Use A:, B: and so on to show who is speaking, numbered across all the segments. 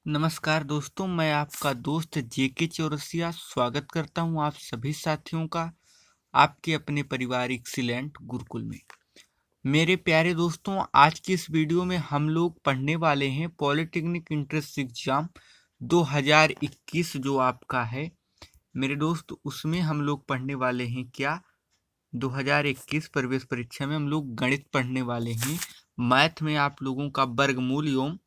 A: नमस्कार दोस्तों, मैं आपका दोस्त जेके चौरसिया स्वागत करता हूं आप सभी साथियों का आपके अपने परिवार एक्सीलेंट गुरुकुल में। मेरे प्यारे दोस्तों, आज की इस वीडियो में हम लोग पढ़ने वाले हैं पॉलिटेक्निक एंट्रेंस एग्जाम 2021 जो आपका है मेरे दोस्त। उसमें हम लोग पढ़ने वाले हैं क्या 2021 प्रवेश परीक्षा में हम लोग गणित पढ़ने वाले हैं। मैथ में आप लोगों का वर्गमूल एवं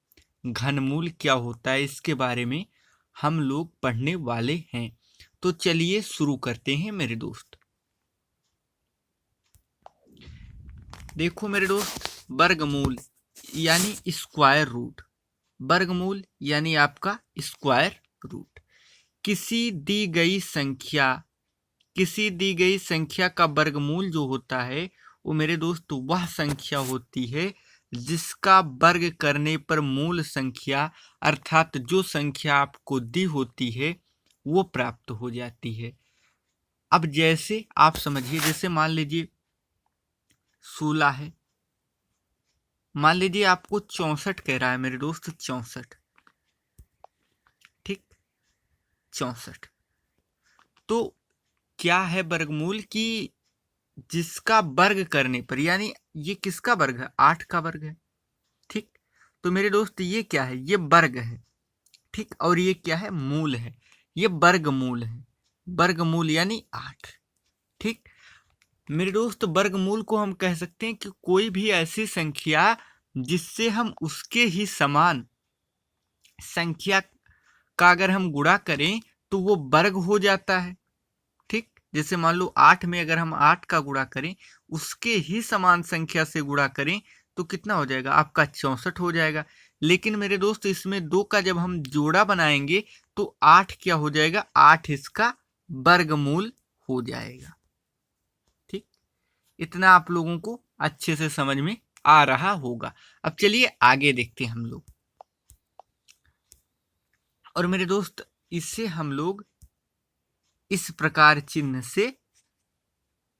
A: घनमूल क्या होता है इसके बारे में हम लोग पढ़ने वाले हैं। तो चलिए शुरू करते हैं मेरे दोस्त। देखो मेरे दोस्त, वर्गमूल यानी स्क्वायर रूट। वर्गमूल यानी आपका स्क्वायर रूट। किसी दी गई संख्या किसी दी गई संख्या का वर्गमूल जो होता है वो मेरे दोस्त वह संख्या होती है जिसका वर्ग करने पर मूल संख्या अर्थात जो संख्या आपको दी होती है वो प्राप्त हो जाती है। अब जैसे आप समझिए, जैसे मान लीजिए 16 है, मान लीजिए आपको 64 कह रहा है मेरे दोस्त, 64। ठीक, 64। तो क्या है वर्गमूल की जिसका वर्ग करने पर, यानी ये किसका वर्ग है, 8 का वर्ग है। ठीक, तो मेरे दोस्त ये क्या है, ये वर्ग है। ठीक, और ये क्या है, मूल है। ये वर्गमूल है। वर्गमूल यानी 8। ठीक, मेरे दोस्त वर्गमूल को हम कह सकते हैं कि कोई भी ऐसी संख्या जिससे हम उसके ही समान संख्या का अगर हम गुणा करें तो वो वर्ग हो जाता है। ठीक, जैसे मान लो 8 में अगर हम 8 का गुणा करें, उसके ही समान संख्या से गुणा करें तो कितना हो जाएगा, आपका 64 हो जाएगा। लेकिन मेरे दोस्त इसमें 2 का जब हम जोड़ा बनाएंगे तो 8 क्या हो जाएगा, 8 इसका वर्गमूल हो जाएगा। ठीक, इतना आप लोगों को अच्छे से समझ में आ रहा होगा। अब चलिए आगे देखते हैं हम लोग। और मेरे दोस्त इससे हम लोग इस प्रकार चिन्ह से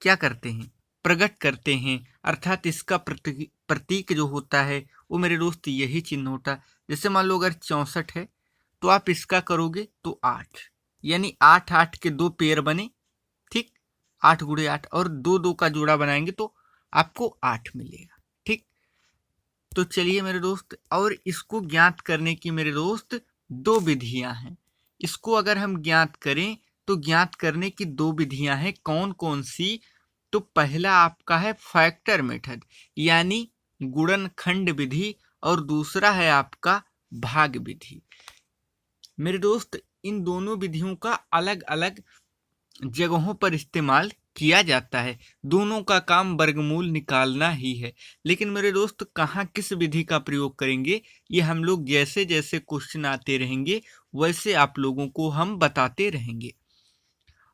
A: क्या करते हैं, प्रकट करते हैं। अर्थात इसका प्रतीक जो होता है वो मेरे दोस्त यही चिन्ह होता है। जैसे मान लो अगर 64 है तो आप इसका करोगे तो 8, यानी 8 8 के 2 पेयर बने। ठीक, 8 गुणे 8 और 2 2 का जोड़ा बनाएंगे तो आपको 8 मिलेगा। ठीक, तो चलिए मेरे दोस्त, और इसको ज्ञात करने की मेरे दोस्त 2 विधियां हैं। इसको अगर हम ज्ञात करें तो ज्ञात करने की 2 विधियां हैं। कौन कौन सी? तो पहला आपका है फैक्टर मेथड यानी गुणनखंड विधि, और दूसरा है आपका भाग विधि। मेरे दोस्त इन दोनों विधियों का अलग अलग जगहों पर इस्तेमाल किया जाता है। दोनों का काम वर्गमूल निकालना ही है। लेकिन मेरे दोस्त कहाँ किस विधि का प्रयोग करेंगे ये हम लोग जैसे जैसे क्वेश्चन आते रहेंगे वैसे आप लोगों को हम बताते रहेंगे।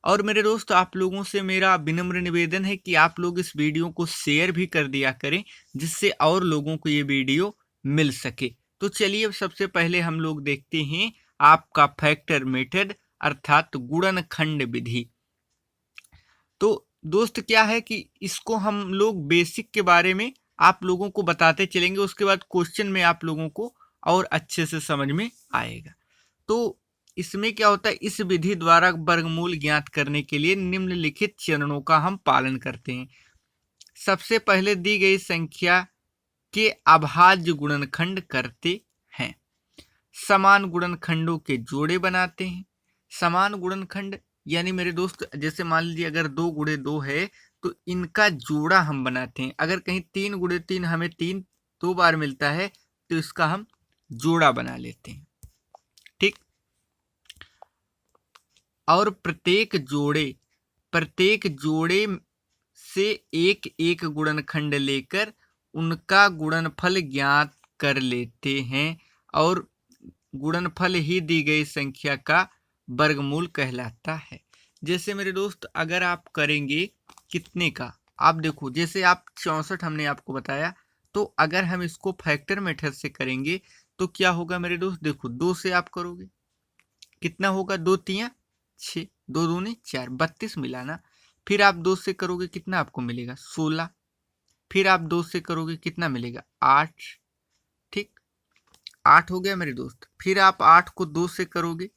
A: और मेरे दोस्त आप लोगों से मेरा विनम्र निवेदन है कि आप लोग इस वीडियो को शेयर भी कर दिया करें जिससे और लोगों को ये वीडियो मिल सके। तो चलिए सबसे पहले हम लोग देखते हैं आपका फैक्टर मेथड अर्थात गुणनखंड विधि। तो दोस्त क्या है कि इसको हम लोग बेसिक के बारे में आप लोगों को बताते चलेंगे, उसके बाद क्वेश्चन में आप लोगों को और अच्छे से समझ में आएगा। तो इसमें क्या होता है, इस विधि द्वारा वर्गमूल ज्ञात करने के लिए निम्नलिखित चरणों का हम पालन करते हैं। सबसे पहले दी गई संख्या के अभाज्य गुणनखंड करते हैं। समान गुणनखंडों के जोड़े बनाते हैं। समान गुणनखंड यानी मेरे दोस्त जैसे मान लीजिए अगर 2 गुणे 2 है तो इनका जोड़ा हम बनाते हैं। अगर कहीं 3 गुणे 3 हमें 3 2 बार मिलता है तो इसका हम जोड़ा बना लेते हैं। ठीक, और प्रत्येक जोड़े से एक एक गुणनखंड लेकर उनका गुणनफल ज्ञात कर लेते हैं, और गुणनफल ही दी गई संख्या का वर्गमूल कहलाता है। जैसे मेरे दोस्त अगर आप करेंगे कितने का, आप देखो जैसे आप 64 हमने आपको बताया, तो अगर हम इसको फैक्टर मेथड से करेंगे तो क्या होगा मेरे दोस्त, देखो 2 से आप करोगे कितना होगा, 2 तियां 6, 2 दूनी 4, 32 मिलाना। फिर आप 2 से करोगे कितना आपको मिलेगा, 16। फिर आप 2 से करोगे कितना मिलेगा, 8। ठीक, 8 हो गया मेरे दोस्त। फिर आप 8 को 2 से करोगे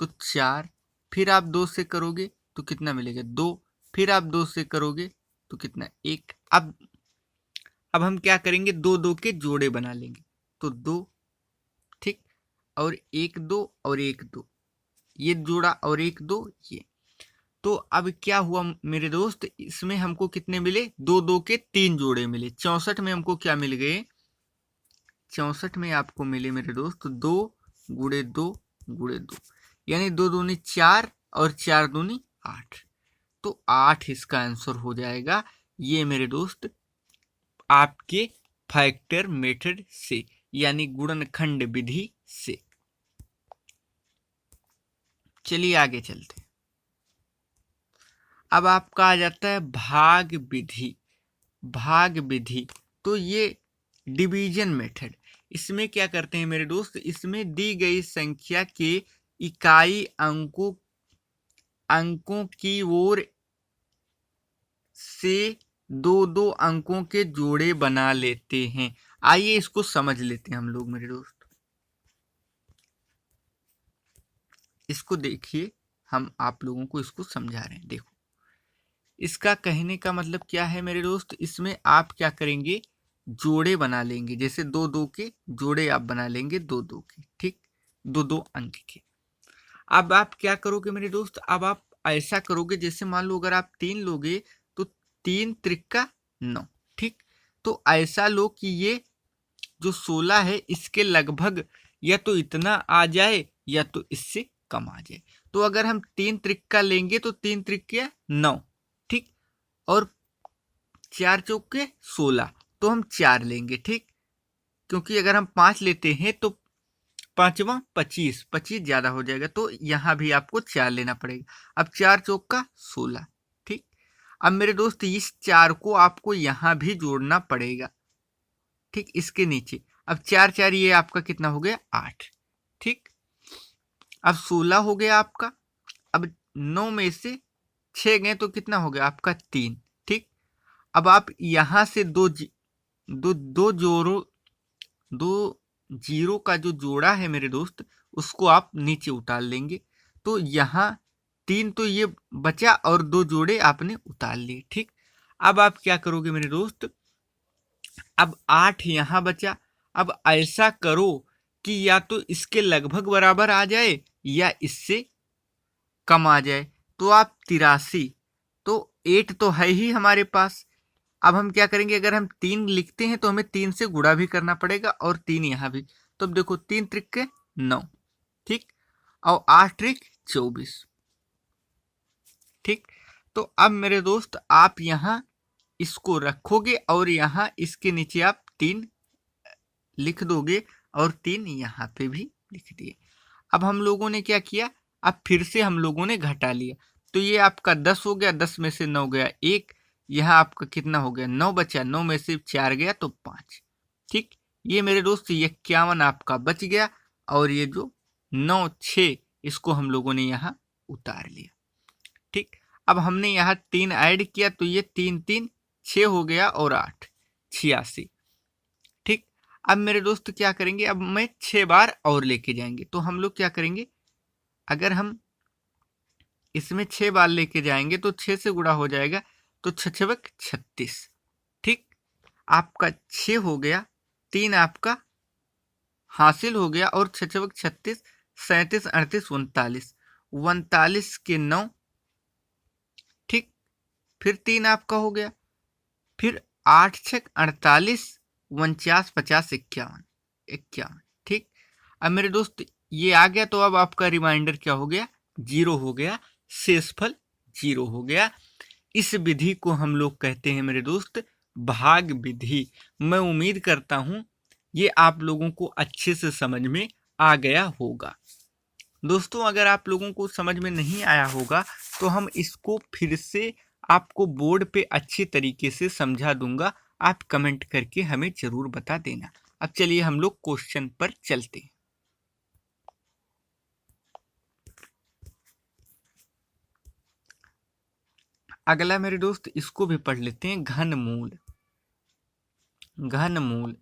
A: तो 4, फिर आप 2 से करोगे तो कितना मिलेगा 2, फिर आप 2 से करोगे तो कितना 1। अब हम क्या करेंगे, 2 2 के जोड़े बना लेंगे, तो 2, ठीक, और 1 2 और 1 2, ये जोड़ा और 1 2 ये। तो अब क्या हुआ मेरे दोस्त, इसमें हमको कितने मिले, 2 2 के 3 जोड़े मिले। 64 में हमको क्या मिल गए, 64 में आपको मिले मेरे दोस्त 2 गुणे 2 गुणे 2, यानी 2 दूनी 4 और 4 दूनी 8। तो 8 इसका आंसर हो जाएगा ये मेरे दोस्त आपके फैक्टर मेथड से, यानी गुणनखंड विधि से। चलिए आगे चलते हैं। अब आपका आ जाता है भाग विधि। भाग विधि तो ये डिवीजन मेथड। इसमें क्या करते हैं मेरे दोस्त, इसमें दी गई संख्या के इकाई अंकों की ओर से 2 2 अंकों के जोड़े बना लेते हैं। आइए इसको समझ लेते हैं हम लोग मेरे दोस्त। इसको देखिए, हम आप लोगों को इसको समझा रहे हैं। देखो, इसका कहने का मतलब क्या है मेरे दोस्त, इसमें आप क्या करेंगे, जोड़े बना लेंगे। जैसे 2 2 के जोड़े आप बना लेंगे, 2 2 के, ठीक, 2 2 अंक के। अब आप क्या करोगे मेरे दोस्त, अब आप ऐसा करोगे, जैसे मान लो अगर आप 3 लोगे तो 3 त्रिका 9, ठीक। तो ऐसा लो कि ये जो 16 है इसके लगभग या तो इतना आ जाए या तो इससे कम आ जाए। तो अगर हम 3 त्रिका लेंगे तो 3 त्रिका 9, ठीक, और 4 चौके 16, तो हम 4 लेंगे, ठीक, क्योंकि अगर हम 5 लेते हैं तो 5वां 25, 25 ज्यादा हो जाएगा, तो यहां भी आपको 4 लेना पड़ेगा। अब 4 चौका 16, ठीक। अब मेरे दोस्त इस 4 को आपको यहां भी जोड़ना पड़ेगा, ठीक, इसके नीचे। अब 4 4 ये आपका कितना हो गया 8, ठीक। अब 16 हो गया आपका। अब 9 में से 6 गए तो कितना हो गया आपका 3, ठीक। अब आप यहां से दो जोड़ो, 2 जीरो का जो जोड़ा है मेरे दोस्त उसको आप नीचे उतार लेंगे। तो यहाँ 3 तो ये बचा और 2 जोड़े आपने उतार लिए, ठीक। अब आप क्या करोगे मेरे दोस्त, अब 8 यहाँ बचा। अब ऐसा करो कि या तो इसके लगभग बराबर आ जाए या इससे कम आ जाए। तो आप 83, तो 8 तो है ही हमारे पास। अब हम क्या करेंगे, अगर हम 3 लिखते हैं तो हमें 3 से गुणा भी करना पड़ेगा और 3 यहाँ भी। तो अब देखो 3 त्रिक 9, ठीक, और 8 त्रिक 24, ठीक। तो अब मेरे दोस्त आप यहाँ इसको रखोगे और यहाँ इसके नीचे आप 3 लिख दोगे और 3 यहाँ पे भी लिख दिए। अब हम लोगों ने क्या किया, अब फिर से हम लोगों ने घटा लिया। तो ये आपका 10 हो गया, 10 में से 9 गया 1, यहाँ आपका कितना हो गया 9 बचा, 9 में से 4 गया तो 5, ठीक। ये मेरे दोस्त 51 आपका बच गया और ये जो 9 6 इसको हम लोगों ने यहाँ उतार लिया, ठीक। अब हमने यहाँ 3 ऐड किया तो ये 3 3 6 हो गया और 8 86, ठीक। अब मेरे दोस्त क्या करेंगे, अब मैं 6 बार और लेके जाएंगे। तो हम लोग क्या करेंगे, अगर हम इसमें 6 बार लेके जाएंगे तो 6 से गुणा हो जाएगा, तो 6 36, ठीक। आपका 6 हो गया, 3 आपका हासिल हो गया और 6 36 37 38 39, 39 के 9, ठीक। फिर 3 आपका हो गया, फिर 8 6 48 49 50 51 51, ठीक। अब मेरे दोस्त ये आ गया, तो अब आपका रिमाइंडर क्या हो गया 0 हो गया, शेषफल 0 हो गया। इस विधि को हम लोग कहते हैं मेरे दोस्त भाग विधि। मैं उम्मीद करता हूं ये आप लोगों को अच्छे से समझ में आ गया होगा। दोस्तों अगर आप लोगों को समझ में नहीं आया होगा तो हम इसको फिर से आपको बोर्ड पे अच्छे तरीके से समझा दूंगा, आप कमेंट करके हमें जरूर बता देना। अब चलिए हम लोग क्वेश्चन पर चलते हैं। अगला मेरे दोस्त इसको भी पढ़ लेते हैं, घनमूल। घनमूल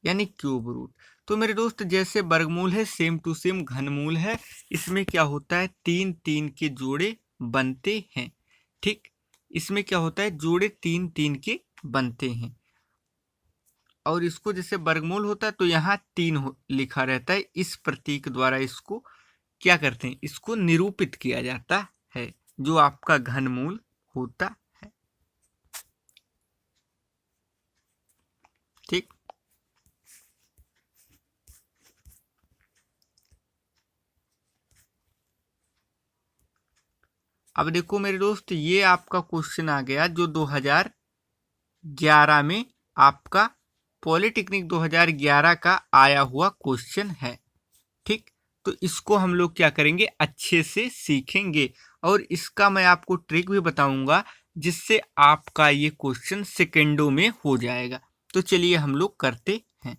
A: यानी क्यूब रूट। तो मेरे दोस्त जैसे वर्गमूल है सेम टू सेम घनमूल है, इसमें क्या होता है 3 3 के जोड़े बनते हैं। ठीक, इसमें क्या होता है जोड़े 3 3 के बनते हैं, और इसको जैसे वर्गमूल होता है तो यहाँ 3 लिखा रहता है। इस प्रतीक द्वारा इसको क्या करते हैं, इसको निरूपित किया जाता है, जो आपका घनमूल होता है। ठीक, अब देखो मेरे दोस्त, ये आपका क्वेश्चन आ गया जो 2011 में आपका पॉलिटेक्निक 2011 का आया हुआ क्वेश्चन है। ठीक, तो इसको हम लोग क्या करेंगे, अच्छे से सीखेंगे, और इसका मैं आपको ट्रिक भी बताऊंगा जिससे आपका ये क्वेश्चन सेकेंडों में हो जाएगा। तो चलिए हम लोग करते हैं।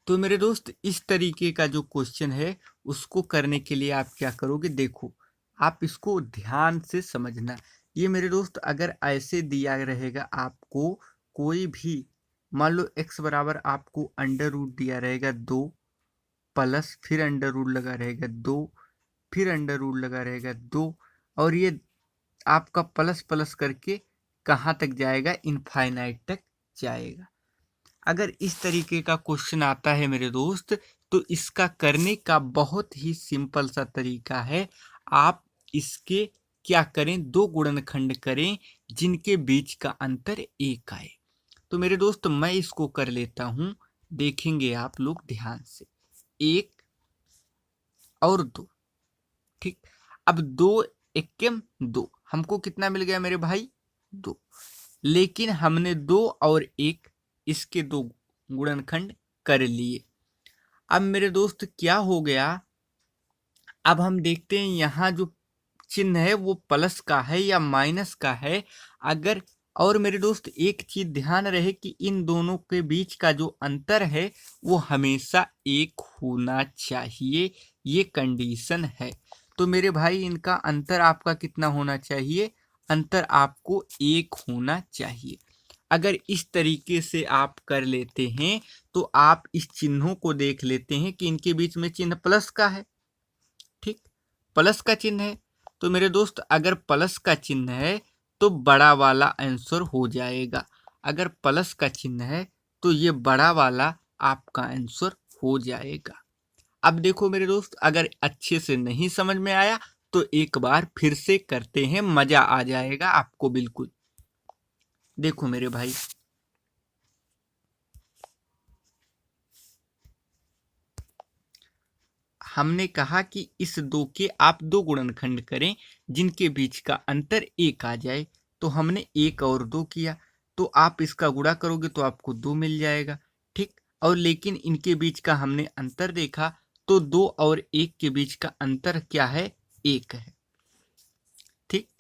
A: तो मेरे दोस्त इस तरीके का जो क्वेश्चन है उसको करने के लिए आप क्या करोगे, देखो आप इसको ध्यान से समझना। ये मेरे दोस्त अगर ऐसे दिया रहेगा आपको कोई भी, मान लो x बराबर आपको अंडर रूट दिया रहेगा 2 प्लस फिर अंडर रूट लगा रहेगा 2 फिर अंडर रूट लगा रहेगा 2, और ये आपका प्लस प्लस करके कहाँ तक जाएगा, इनफाइनाइट तक जाएगा। अगर इस तरीके का क्वेश्चन आता है मेरे दोस्त, तो इसका करने का बहुत ही सिंपल सा तरीका है। आप इसके क्या करें, 2 गुणनखंड करें जिनके बीच का अंतर 1 आए। तो मेरे दोस्त मैं इसको कर लेता हूं, देखेंगे आप लोग ध्यान से। 1 और 2, ठीक, अब 2 एकम 2, हमको कितना मिल गया मेरे भाई, 2, लेकिन हमने 2 और 1 इसके 2 गुणनखंड कर लिए। अब मेरे दोस्त क्या हो गया, अब हम देखते हैं यहाँ जो चिन्ह है वो प्लस का है या माइनस का है। अगर, और मेरे दोस्त एक चीज ध्यान रहे कि इन दोनों के बीच का जो अंतर है वो हमेशा 1 होना चाहिए, ये कंडीशन है। तो मेरे भाई इनका अंतर आपका कितना होना चाहिए, अंतर आपको 1 होना चाहिए। अगर इस तरीके से आप कर लेते हैं तो आप इस चिन्हों को देख लेते हैं कि इनके बीच में चिन्ह प्लस का है। ठीक, प्लस का चिन्ह है, तो मेरे दोस्त अगर प्लस का चिन्ह है तो बड़ा वाला आंसर हो जाएगा। अगर प्लस का चिन्ह है तो ये बड़ा वाला आपका आंसर हो जाएगा। अब देखो मेरे दोस्त, अगर अच्छे से नहीं समझ में आया तो एक बार फिर से करते हैं, मजा आ जाएगा आपको बिल्कुल। देखो मेरे भाई, हमने कहा कि इस 2 के आप 2 गुणनखंड करें जिनके बीच का अंतर 1 आ जाए। तो हमने 1 और 2 किया, तो आप इसका गुणा करोगे तो आपको 2 मिल जाएगा। ठीक, और लेकिन इनके बीच का हमने अंतर देखा तो 2 और 1 के बीच का अंतर क्या है, 1 है। ठीक,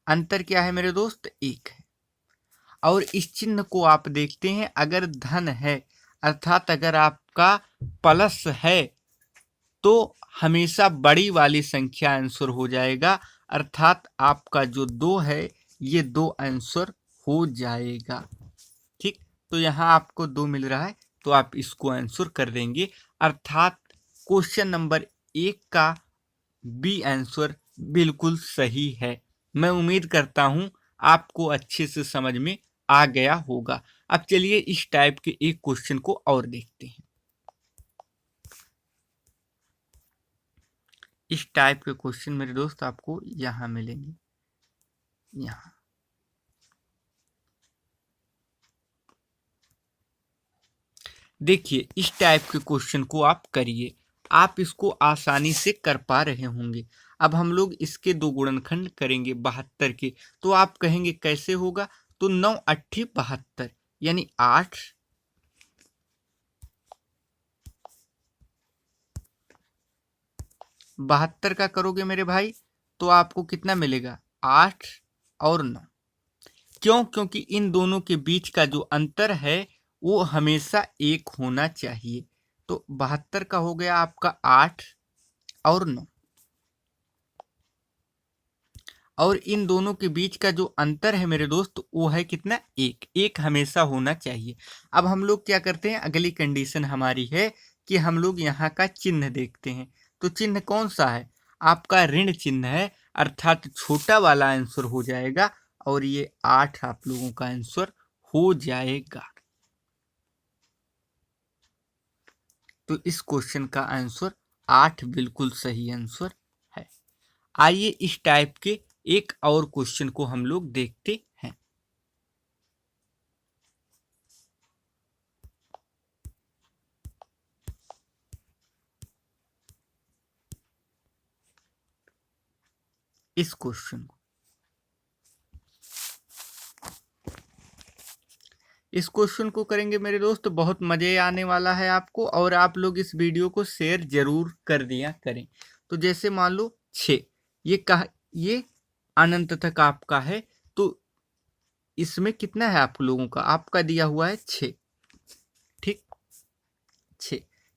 A: अंतर क्या है मेरे दोस्त, 1 है। और इस चिन्ह को आप देखते हैं, अगर धन है अर्थात अगर आपका प्लस है तो हमेशा बड़ी वाली संख्या आंसर हो जाएगा, अर्थात आपका जो 2 है ये 2 आंसर हो जाएगा। ठीक, तो यहाँ आपको 2 मिल रहा है तो आप इसको आंसर कर देंगे, अर्थात क्वेश्चन नंबर 1 का बी आंसर बिल्कुल सही है। मैं उम्मीद करता हूँ आपको अच्छे से समझ में आ गया होगा। अब चलिए इस टाइप के एक क्वेश्चन को और देखते हैं। इस टाइप के क्वेश्चन मेरे दोस्त आपको यहां मिलेंगे, यहां। देखिए इस टाइप के क्वेश्चन को आप करिए, आप इसको आसानी से कर पा रहे होंगे। अब हम लोग इसके 2 गुणनखंड करेंगे 72 के, तो आप कहेंगे कैसे होगा, तो 9 8 72 यानी 8 72 का करोगे मेरे भाई तो आपको कितना मिलेगा, 8 और 9। क्यों, क्योंकि इन दोनों के बीच का जो अंतर है वो हमेशा 1 होना चाहिए। तो 72 का हो गया आपका 8 और 9। और इन दोनों के बीच का जो अंतर है मेरे दोस्त वो है कितना, एक। एक हमेशा होना चाहिए। अब हम लोग क्या करते हैं, अगली कंडीशन हमारी है कि हम लोग यहाँ का चिन्ह देखते हैं। तो चिन्ह कौन सा है, आपका ऋण चिन्ह है, अर्थात छोटा वाला आंसर हो जाएगा और ये 8 आप लोगों का आंसर हो जाएगा। तो इस क्वेश्चन का आंसर 8 बिल्कुल सही आंसर है। आइए इस टाइप के एक और क्वेश्चन को हम लोग देखते हैं। इस क्वेश्चन को करेंगे मेरे दोस्त, बहुत मजे आने वाला है आपको, और आप लोग इस वीडियो को शेयर जरूर कर दिया करें। तो जैसे मान लो 6, ये अनंत तक आपका है, तो इसमें कितना है आप लोगों का, आपका दिया हुआ है 6, ठीक।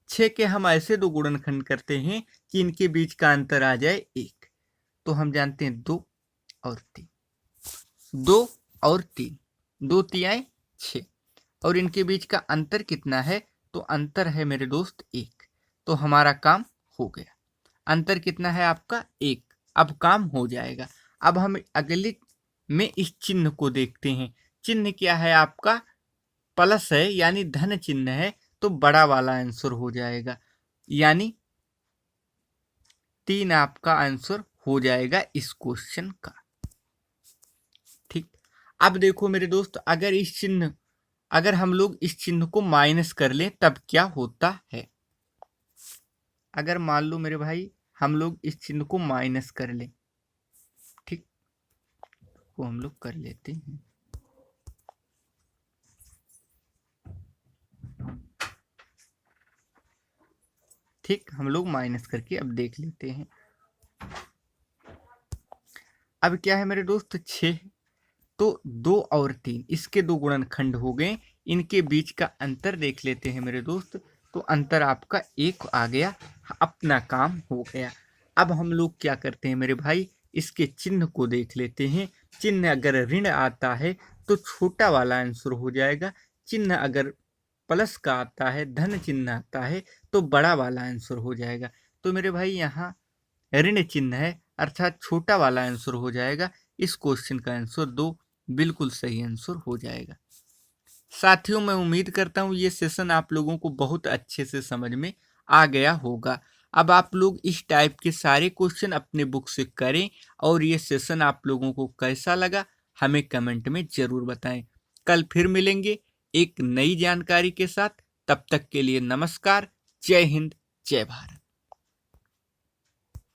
A: 6 के हम ऐसे दो गुणनखंड करते हैं कि इनके बीच का अंतर आ जाए 1। तो हम जानते हैं 2 और 3, 2 और 3, 2 तियाएं 6, और इनके बीच का अंतर कितना है, तो अंतर है मेरे दोस्त 1। तो हमारा काम हो गया। अंतर कितना है आपका 1, अब काम हो जाएगा। अब हम अगले में इस चिन्ह को देखते हैं। चिन्ह क्या है आपका, प्लस है, यानी धन चिन्ह है, तो बड़ा वाला आंसर हो जाएगा, यानी 3 आपका आंसर हो जाएगा इस क्वेश्चन का, ठीक। अब देखो मेरे दोस्त, अगर हम लोग इस चिन्ह को माइनस कर लें तब क्या होता है। अगर मान लो मेरे भाई हम लोग इस चिन्ह को माइनस कर लें, ठीक, वो हम लोग कर लेते हैं। ठीक, हम लोग माइनस करके अब देख लेते हैं। अब क्या है मेरे दोस्त, 6, तो 2 और 3 इसके दो गुणनखंड हो गए। इनके बीच का अंतर देख लेते हैं मेरे दोस्त, तो अंतर आपका 1 आ गया, अपना काम हो गया। अब हम लोग क्या करते हैं मेरे भाई, इसके चिन्ह को देख लेते हैं। चिन्ह अगर ऋण आता है तो छोटा वाला आंसर हो जाएगा, चिन्ह अगर प्लस का आता है, धन चिन्ह आता है, तो बड़ा वाला आंसर हो जाएगा। तो मेरे भाई यहाँ ऋण चिन्ह है, अर्थात छोटा वाला आंसर हो जाएगा। इस क्वेश्चन का आंसर 2 बिल्कुल सही आंसर हो जाएगा। साथियों, मैं उम्मीद करता हूँ ये सेशन आप लोगों को बहुत अच्छे से समझ में आ गया होगा। अब आप लोग इस टाइप के सारे क्वेश्चन अपने बुक से करें, और ये सेशन आप लोगों को कैसा लगा हमें कमेंट में जरूर बताएं। कल फिर मिलेंगे एक नई जानकारी के साथ, तब तक के लिए नमस्कार, जय हिंद, जय भारत।